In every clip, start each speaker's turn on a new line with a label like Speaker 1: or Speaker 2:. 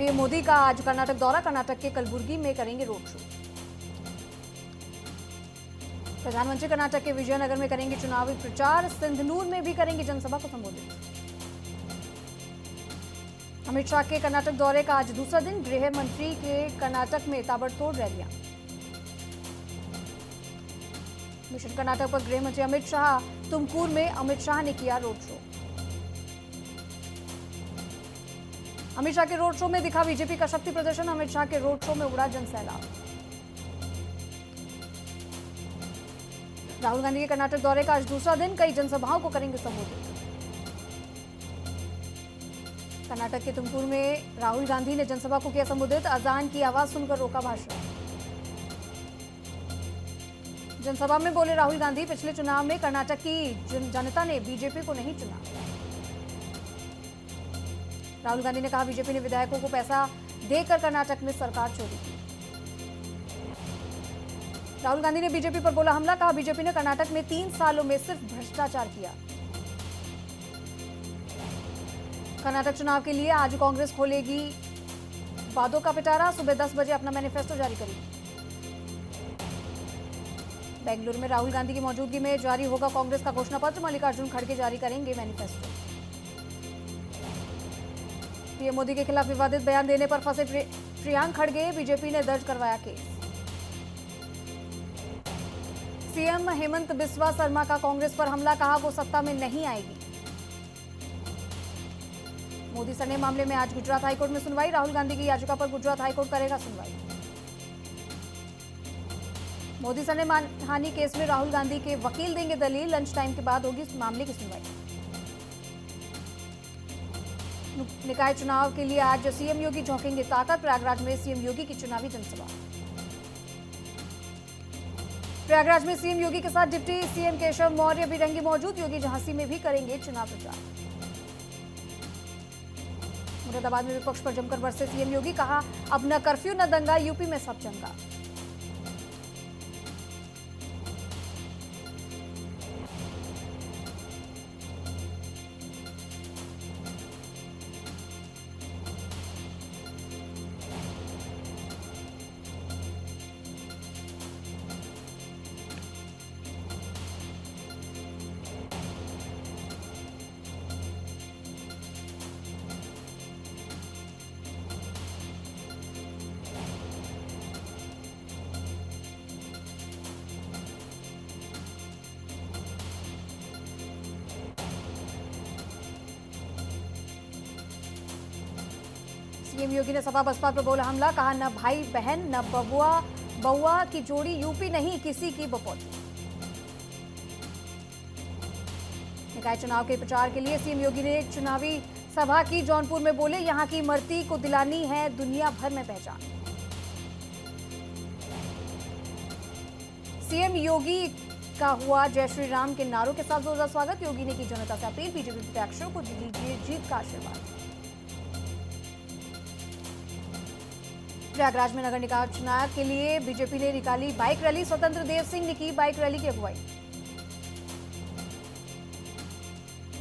Speaker 1: PM Modi का आज कर्नाटक दौरा, कर्नाटक के कलबुर्गी में करेंगे रोड शो। प्रधानमंत्री कर्नाटक के विजयनगर में करेंगे चुनावी प्रचार, सिंधनूर में भी करेंगे जनसभा को संबोधित। अमित शाह के कर्नाटक दौरे का आज दूसरा दिन, गृह मंत्री के कर्नाटक में ताबड़तोड़ रैलियां। मिशन कर्नाटक पर गृह मंत्री अमित शाह, तुमकुर में अमित शाह ने किया रोड शो। अमित शाह के रोड शो में दिखा बीजेपी का शक्ति प्रदर्शन, अमित शाह के रोड शो में उड़ा जनसैलाब। राहुल गांधी के कर्नाटक दौरे का आज दूसरा दिन, कई जनसभाओं को करेंगे संबोधित। कर्नाटक के तुमकुर में राहुल गांधी ने जनसभा को किया संबोधित, अजान की आवाज सुनकर रोका भाषण। जनसभा में बोले राहुल गांधी, पिछले चुनाव में कर्नाटक की जनता ने बीजेपी को नहीं चुना। राहुल गांधी ने कहा, बीजेपी ने विधायकों को पैसा देकर कर्नाटक में सरकार चोरी की। राहुल गांधी ने बीजेपी पर बोला हमला, कहा बीजेपी ने कर्नाटक में 3 सालों में सिर्फ भ्रष्टाचार किया। कर्नाटक चुनाव के लिए आज कांग्रेस खोलेगी वादों का पिटारा, सुबह 10 बजे अपना मैनिफेस्टो जारी करेगी। बेंगलुरु में राहुल गांधी की मौजूदगी में जारी होगा कांग्रेस का घोषणा पत्र, मल्लिकार्जुन खड़गे जारी करेंगे मैनिफेस्टो। पीएम मोदी के खिलाफ विवादित बयान देने पर फंसे प्रियांक खड़गे, बीजेपी ने दर्ज करवाया केस। सीएम हेमंत बिस्वा शर्मा का कांग्रेस पर हमला, कहा वो सत्ता में नहीं आएगी। मोदी सरने मामले में आज गुजरात हाईकोर्ट में सुनवाई, राहुल गांधी की याचिका पर गुजरात हाईकोर्ट करेगा सुनवाई। मोदी सरने मानहानि केस में राहुल गांधी के वकील देंगे दलील, लंच टाइम के बाद होगी इस मामले की सुनवाई। निकाय चुनाव के लिए आज सीएम योगी झोंकेंगे ताकत, प्रयागराज में सीएम योगी की चुनावी जनसभा। प्रयागराज में सीएम योगी के साथ डिप्टी सीएम केशव मौर्य भी रहेंगे मौजूद, योगी झांसी में भी करेंगे चुनाव प्रचार। मुरादाबाद में विपक्ष पर जमकर बरसे सीएम योगी, कहा अब न कर्फ्यू न दंगा, यूपी में सब चंगा। सीएम योगी ने सपा बसपा पर बोला हमला, कहा न भाई बहन न बउआ की जोड़ी, यूपी नहीं किसी की बपौती। निकाय चुनाव के प्रचार के लिए सीएम योगी ने एक चुनावी सभा की, जौनपुर में बोले यहां की इमरती को दिलानी है दुनिया भर में पहचान। सीएम योगी का हुआ जय श्री राम के नारों के साथ जोरदार स्वागत, योगी ने की जनता से अपील, बीजेपी प्रत्याशियों को दीजिए जीत का आशीर्वाद। प्रयागराज में नगर निकाय चुनाव के लिए बीजेपी ने निकाली बाइक रैली, स्वतंत्र देव सिंह ने की बाइक रैली की अगुवाई।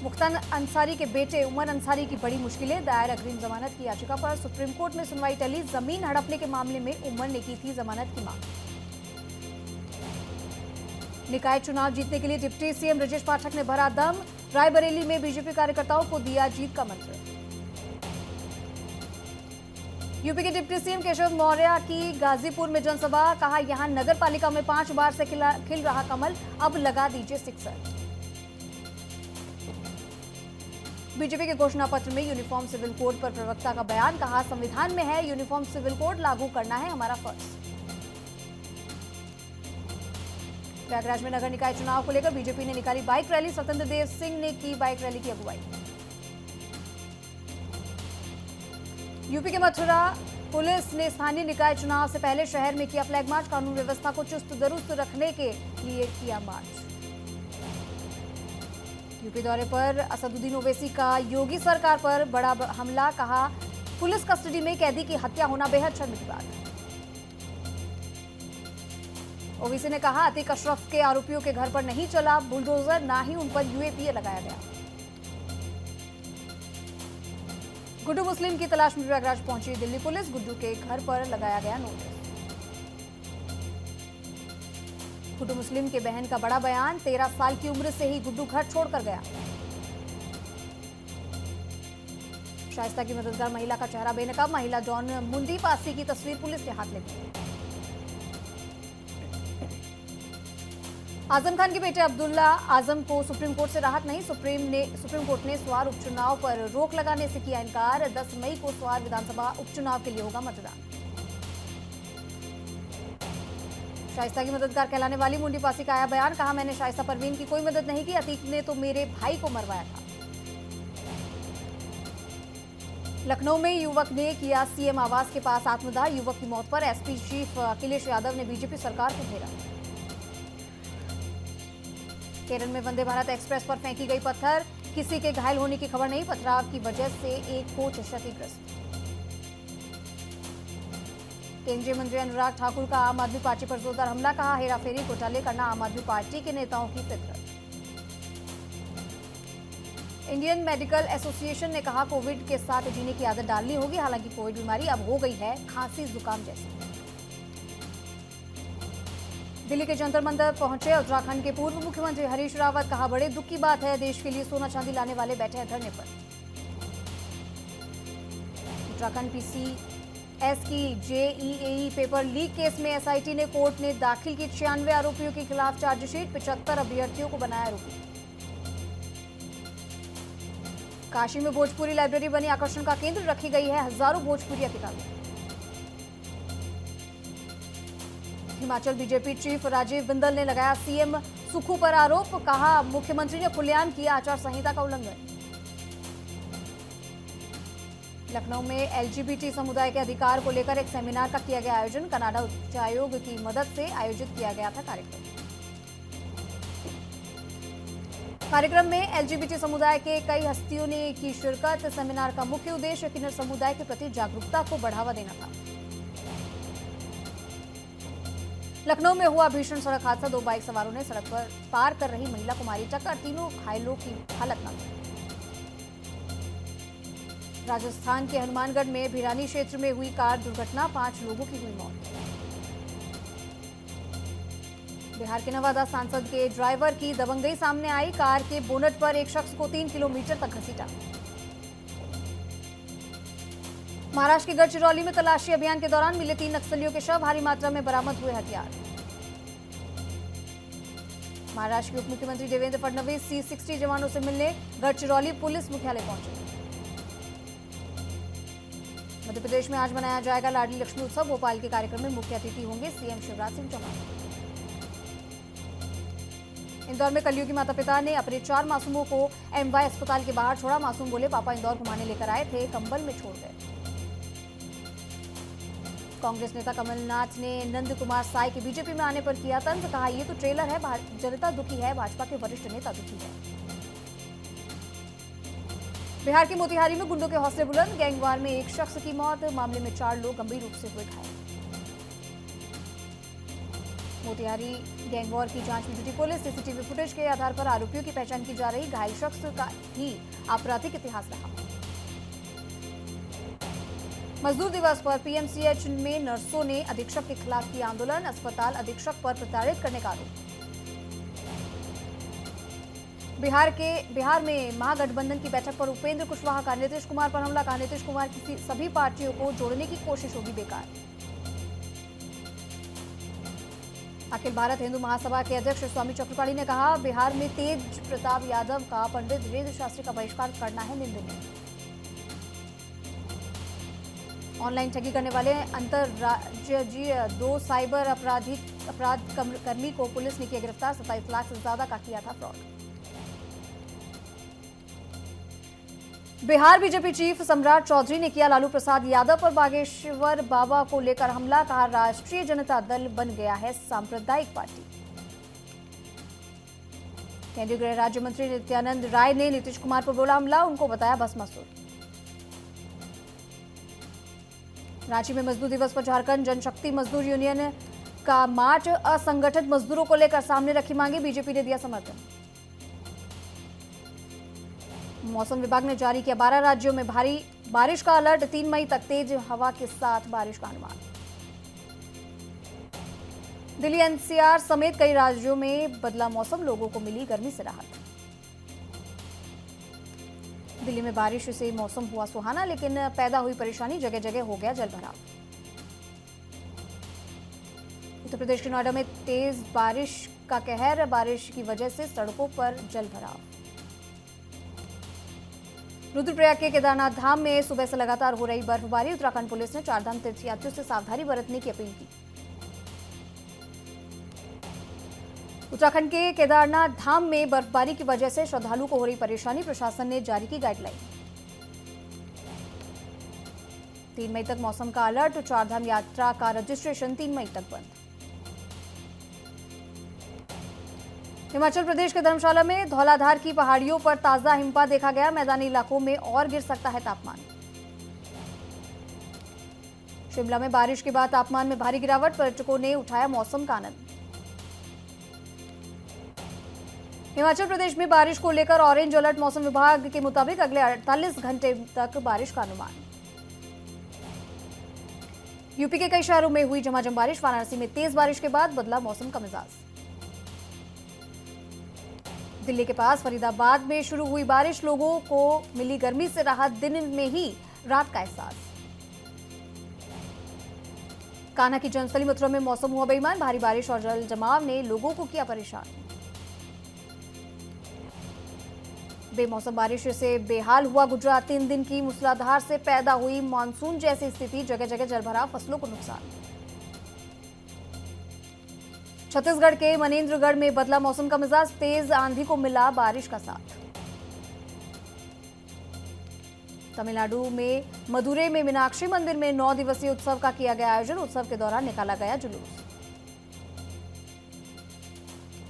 Speaker 1: मुख्तार अंसारी के बेटे उमर अंसारी की बड़ी मुश्किलें, दायर अग्रिम जमानत की याचिका पर सुप्रीम कोर्ट में सुनवाई टली, जमीन हड़पने के मामले में उमर ने की थी जमानत की मांग। निकाय चुनाव जीतने के लिए डिप्टी सीएम ब्रजेश पाठक ने भरा दम, रायबरेली में बीजेपी कार्यकर्ताओं को दिया जीत का मंत्र। यूपी के डिप्टी सीएम केशव मौर्य की गाजीपुर में जनसभा, कहा यहां नगर पालिका में 5 बार से खिल रहा कमल, अब लगा दीजिए सिक्सर। बीजेपी के घोषणा पत्र में यूनिफॉर्म सिविल कोड पर प्रवक्ता का बयान, कहा संविधान में है यूनिफॉर्म सिविल कोड, लागू करना है हमारा फर्ज। प्रयागराज में नगर निकाय चुनाव को लेकर बीजेपी ने निकाली बाइक रैली, स्वतंत्र देव सिंह ने की बाइक रैली की अगुवाई। यूपी के मथुरा पुलिस ने स्थानीय निकाय चुनाव से पहले शहर में किया फ्लैग मार्च, कानून व्यवस्था को चुस्त दुरुस्त रखने के लिए किया मार्च। यूपी दौरे पर असदुद्दीन ओवैसी का योगी सरकार पर बड़ा हमला, कहा पुलिस कस्टडी में कैदी की हत्या होना बेहद शर्म की बात। ओवैसी ने कहा अतीक अशरफ के आरोपियों के घर पर नहीं चला बुलडोजर, ना ही उन पर यूएपीए लगाया गया। गुड्डू मुस्लिम की तलाश में प्रयागराज पहुंची दिल्ली पुलिस। गुड्डू के घर पर लगाया गया नोटिस। गुड्डू मुस्लिम के बहन का बड़ा बयान, 13 साल की उम्र से ही गुड्डू घर छोड़कर गया। शाइस्ता की मददगार महिला का चेहरा बेनकाब, महिला जॉन मुंडी पासी की तस्वीर पुलिस के हाथ लगी। आजम खान के बेटे अब्दुल्ला आजम को सुप्रीम कोर्ट से राहत नहीं। सुप्रीम कोर्ट ने स्वार उपचुनाव पर रोक लगाने से किया इनकार। 10 मई को स्वार विधानसभा उपचुनाव के लिए होगा मतदान। शाइस्ता की मददगार कहलाने वाली मुंडी पासी का आया बयान, कहा मैंने शाइस्ता परवीन की कोई मदद नहीं की, अतीक ने तो मेरे भाई को मरवाया था। लखनऊ में युवक ने किया सीएम आवास के पास आत्मदाह। युवक की मौत पर एसपी चीफ अखिलेश यादव ने बीजेपी सरकार को घेरा। केरल में वंदे भारत एक्सप्रेस पर फेंकी गई पत्थर, किसी के घायल होने की खबर नहीं। पथराव की वजह से एक कोच क्षतिग्रस्त। केंद्रीय मंत्री अनुराग ठाकुर का आम आदमी पार्टी पर जोरदार हमला, कहा हेराफेरी घोटाले करना आम आदमी पार्टी के नेताओं की फितरत। इंडियन मेडिकल एसोसिएशन ने कहा कोविड के साथ जीने की आदत डालनी होगी। हालांकि कोविड बीमारी अब हो गई है खांसी जुकाम जैसी। दिल्ली के जंतर मंतर पहुंचे उत्तराखंड के पूर्व मुख्यमंत्री हरीश रावत, कहा बड़े दुख की बात है देश के लिए सोना चांदी लाने वाले बैठे हैं धरने पर। उत्तराखंड पीसीएस की जेईई पेपर लीक केस में एसआईटी ने कोर्ट ने दाखिल की 96 आरोपियों के खिलाफ चार्जशीट, 75 अभ्यर्थियों को बनाया आरोपी। काशी में भोजपुरी लाइब्रेरी बनी आकर्षण का केंद्र, रखी गई है हजारों भोजपुरी किताबें। हिमाचल बीजेपी चीफ राजीव बिंदल ने लगाया सीएम सुक्खू पर आरोप, कहा मुख्यमंत्री ने खुलेआम किया आचार संहिता का उल्लंघन। लखनऊ में एलजीबीटी समुदाय के अधिकार को लेकर एक सेमिनार का किया गया आयोजन, कनाडा उच्चायोग की मदद से आयोजित किया गया था कार्यक्रम में एलजीबीटी समुदाय के कई हस्तियों ने की शिरकत। सेमिनार का मुख्य उद्देश्य किन्नर समुदाय के प्रति जागरूकता को बढ़ावा देना था। लखनऊ में हुआ भीषण सड़क हादसा, 2 बाइक सवारों ने सड़क पर पार कर रही महिला को मारी टक्कर, तीनों घायलों की हालत नाजुक। राजस्थान के हनुमानगढ़ में भिरानी क्षेत्र में हुई कार दुर्घटना, 5 लोगों की हुई मौत। बिहार के नवादा सांसद के ड्राइवर की दबंगई सामने आई, कार के बोनट पर एक शख्स को 3 किलोमीटर तक घसीटा। महाराष्ट्र के गढ़चिरौली में तलाशी अभियान के दौरान मिले 3 नक्सलियों के शव, भारी मात्रा में बरामद हुए हथियार। महाराष्ट्र के उप मुख्यमंत्री देवेंद्र फडणवीस C-60 जवानों से मिलने गढ़चिरौली पुलिस मुख्यालय पहुंचे। मध्य प्रदेश में आज मनाया जाएगा लाडली लक्ष्मी उत्सव, भोपाल के कार्यक्रम में मुख्य अतिथि होंगे सीएम शिवराज सिंह चौहान। इंदौर में कलयुगी माता पिता ने अपने 4 मासूमों को एमवाई अस्पताल के बाहर छोड़ा। मासूम बोले पापा इंदौर घुमाने लेकर आए थे, कंबल में छोड़ गए। कांग्रेस नेता कमलनाथ ने नंद कुमार साय के बीजेपी में आने पर किया तंज, कहा ये तो ट्रेलर है, जनता दुखी है, भाजपा के वरिष्ठ नेता दुखी है। बिहार के मोतिहारी में गुंडों के हौसले बुलंद, गैंगवार में एक शख्स की मौत, मामले में 4 लोग गंभीर रूप से हुए घायल। मोतिहारी गैंगवॉर की जांच में जुटी पुलिस, सीसीटीवी फुटेज के आधार पर आरोपियों की पहचान की जा रही, घायल शख्स का ही आपराधिक इतिहास रहा। मजदूर दिवस पर पीएमसीएच में नर्सों ने अधीक्षक के खिलाफ किया आंदोलन, अस्पताल अधीक्षक पर प्रताड़ित करने का आरोप। बिहार में महागठबंधन की बैठक पर उपेंद्र कुशवाहा का नीतीश कुमार पर हमला, कहा नीतीश कुमार की सभी पार्टियों को जोड़ने की कोशिश होगी बेकार। अखिल भारत हिंदू महासभा के अध्यक्ष स्वामी चक्रपाणी ने कहा बिहार में तेज प्रताप यादव का पंडित वीरेंद्र शास्त्री का बहिष्कार करना है निंदनीय। ऑनलाइन ठगी करने वाले अंतरराज्यीय 2 साइबर अपराध कर्मी को पुलिस ने किया गिरफ्तार, 27 लाख से ज्यादा का किया था फ्रॉड। बिहार बीजेपी चीफ सम्राट चौधरी ने किया लालू प्रसाद यादव पर बागेश्वर बाबा को लेकर हमला, कहा राष्ट्रीय जनता दल बन गया है सांप्रदायिक पार्टी। केंद्रीय गृह राज्य मंत्री नित्यानंद राय ने नीतीश कुमार पर बोला हमला, उनको बताया भस्मासुर। रांची में मजदूर दिवस पर झारखंड जनशक्ति मजदूर यूनियन का मार्च, असंगठित मजदूरों को लेकर सामने रखी मांगे, बीजेपी ने दिया समर्थन। मौसम विभाग ने जारी किया 12 राज्यों में भारी बारिश का अलर्ट, 3 मई तक तेज हवा के साथ बारिश का अनुमान। दिल्ली एनसीआर समेत कई राज्यों में बदला मौसम, लोगों को मिली गर्मी से राहत। दिल्ली में बारिश से मौसम हुआ सुहाना, लेकिन पैदा हुई परेशानी, जगह जगह हो गया जलभराव। उत्तर प्रदेश के नोएडा में तेज बारिश का कहर, बारिश की वजह से सड़कों पर जलभराव। रुद्रप्रयाग के केदारनाथ धाम में सुबह से लगातार हो रही बर्फबारी, उत्तराखंड पुलिस ने चारधाम तीर्थयात्रियों से सावधानी बरतने की अपील की। उत्तराखंड के केदारनाथ धाम में बर्फबारी की वजह से श्रद्धालुओं को हो रही परेशानी, प्रशासन ने जारी की गाइडलाइन। 3 मई तक मौसम का अलर्ट, चारधाम यात्रा का रजिस्ट्रेशन 3 मई तक बंद। हिमाचल प्रदेश के धर्मशाला में धौलाधार की पहाड़ियों पर ताजा हिमपात देखा गया, मैदानी इलाकों में और गिर सकता है तापमान। शिमला में बारिश के बाद तापमान में भारी गिरावट, पर्यटकों ने उठाया मौसम का आनंद। हिमाचल प्रदेश में बारिश को लेकर ऑरेंज अलर्ट, मौसम विभाग के मुताबिक अगले 48 घंटे तक बारिश का अनुमान। यूपी के कई शहरों में हुई झमाझम बारिश, वाराणसी में तेज बारिश के बाद बदला मौसम का मिजाज। दिल्ली के पास फरीदाबाद में शुरू हुई बारिश, लोगों को मिली गर्मी से राहत, दिन में ही रात का एहसास। कान्हा की जन्मस्थली मथुरा में मौसम हुआ बेईमान, भारी बारिश और जल जमाव ने लोगों को किया परेशान। बेमौसम बारिश से बेहाल हुआ गुजरात, 3 दिन की मूसलाधार से पैदा हुई मानसून जैसी स्थिति, जगह जगह जलभराव, फसलों को नुकसान। छत्तीसगढ़ के मनेन्द्रगढ़ में बदला मौसम का मिजाज, तेज आंधी को मिला बारिश का साथ। तमिलनाडु में मदुरै में मीनाक्षी मंदिर में 9 दिवसीय उत्सव का किया गया आयोजन, उत्सव के दौरान निकाला गया जुलूस।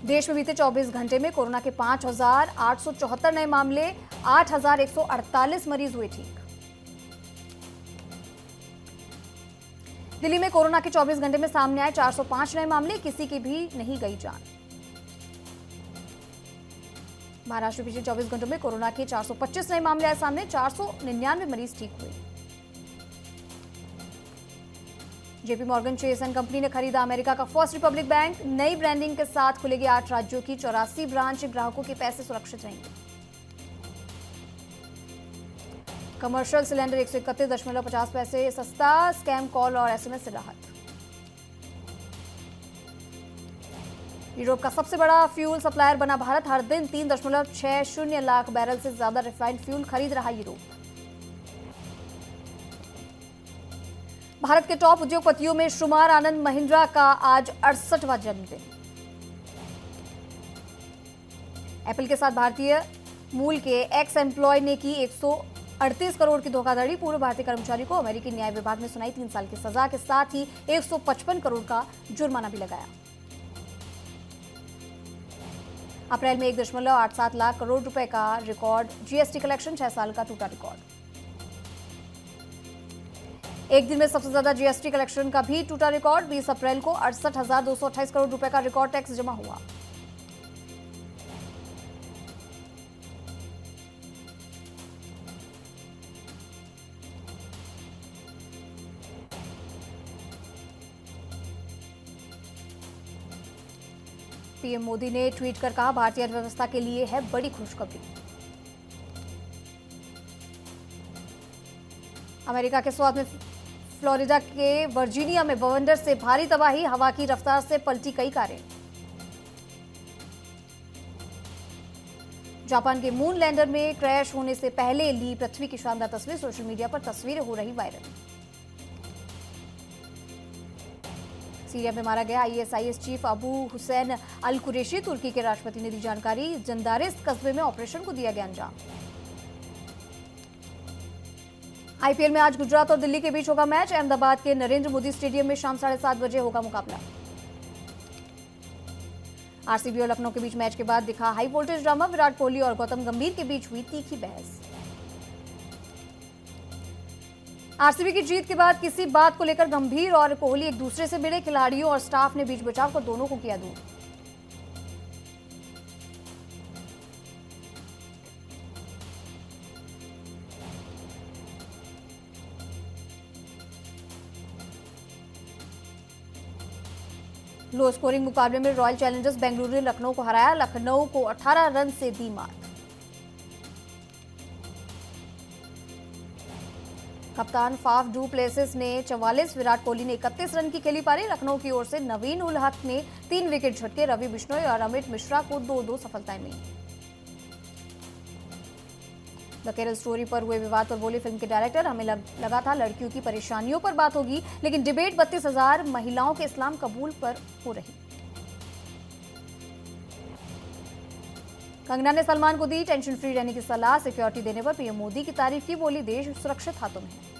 Speaker 1: देश में बीते 24 घंटे में कोरोना के 5,874 नए मामले, 8,148 मरीज हुए ठीक। दिल्ली में कोरोना के 24 घंटे में सामने आए 405 नए मामले, किसी की भी नहीं गई जान। महाराष्ट्र में पिछले 24 घंटों में कोरोना के 425 नए मामले आए सामने, 499 मरीज ठीक हुए। JP Morgan Chase and company ने खरीदा अमेरिका का फर्स्ट रिपब्लिक बैंक, नई ब्रांडिंग के साथ खुलेगी 8 राज्यों की 84 ब्रांच, ग्राहकों के पैसे सुरक्षित रहेंगे। कमर्शियल सिलेंडर 131.50 पैसे सस्ता, स्कैम कॉल और एसएमएस से राहत। यूरोप का सबसे बड़ा फ्यूल सप्लायर बना भारत, हर दिन 3.60 लाख बैरल से ज्यादा रिफाइंड फ्यूल खरीद रहा यूरोप। भारत के टॉप उद्योगपतियों में शुमार आनंद महिंद्रा का आज 68वां जन्मदिन। एप्पल के साथ भारतीय मूल के एक्स एम्प्लॉय ने की 138 करोड़ की धोखाधड़ी, पूर्व भारतीय कर्मचारी को अमेरिकी न्याय विभाग ने सुनाई 3 साल की सजा के साथ ही 155 करोड़ का जुर्माना भी लगाया। अप्रैल में 1.87 लाख करोड़ रुपए का रिकॉर्ड जीएसटी कलेक्शन, 6 साल का टूटा रिकॉर्ड। एक दिन में सबसे ज्यादा जीएसटी कलेक्शन का भी टूटा रिकॉर्ड, 20 अप्रैल को 68,228 करोड़ रुपए का रिकॉर्ड टैक्स जमा हुआ। पीएम मोदी ने ट्वीट कर कहा, भारतीय अर्थव्यवस्था के लिए है बड़ी खुशखबरी। अमेरिका के स्वाद में फ्लोरिडा के वर्जीनिया में बवंडर से भारी तबाही, हवा की रफ्तार से पलटी कई कारें। जापान के मून लैंडर में क्रैश होने से पहले ली पृथ्वी की शानदार तस्वीर, सोशल मीडिया पर तस्वीरें हो रही वायरल। सीरिया में मारा गया आईएसआईएस चीफ अबू हुसैन अल कुरैशी, तुर्की के राष्ट्रपति ने दी जानकारी, जंदारिस कस्बे में ऑपरेशन को दिया गया अंजाम। आईपीएल में आज गुजरात और दिल्ली के बीच होगा मैच, अहमदाबाद के नरेंद्र मोदी स्टेडियम में शाम 7:30 बजे होगा मुकाबला। आरसीबी और लखनऊ के बीच मैच के बाद दिखा high voltage drama, Virat Kohli और गौतम गंभीर के बीच हुई तीखी बहस। आरसीबी की जीत के बाद किसी बात को लेकर गंभीर और कोहली एक दूसरे से भिड़े, खिलाड़ियों और स्टाफ ने बीच बचाव कर दोनों को किया दूर। लो स्कोरिंग मुकाबले में रॉयल चैलेंजर्स बेंगलुरु ने लखनऊ को हराया। लखनऊ को 18 रन से दी मात। कप्तान फाफ डू प्लेसिस ने 44, विराट कोहली ने 31 रन की खेली पारी। लखनऊ की ओर से नवीन उल हक ने 3 विकेट झटके। रवि बिश्नोई और अमित मिश्रा को 2-2 सफलताएं मिली। द केरल स्टोरी पर हुए विवाद पर बोले फिल्म के डायरेक्टर, हमें लगा था लड़कियों की परेशानियों पर बात होगी, लेकिन डिबेट 32,000 महिलाओं के इस्लाम कबूल पर हो रही। कंगना ने सलमान को दी टेंशन फ्री रहने की सलाह। सिक्योरिटी देने पर पीएम मोदी की तारीफ की, बोली देश सुरक्षित हाथों में है।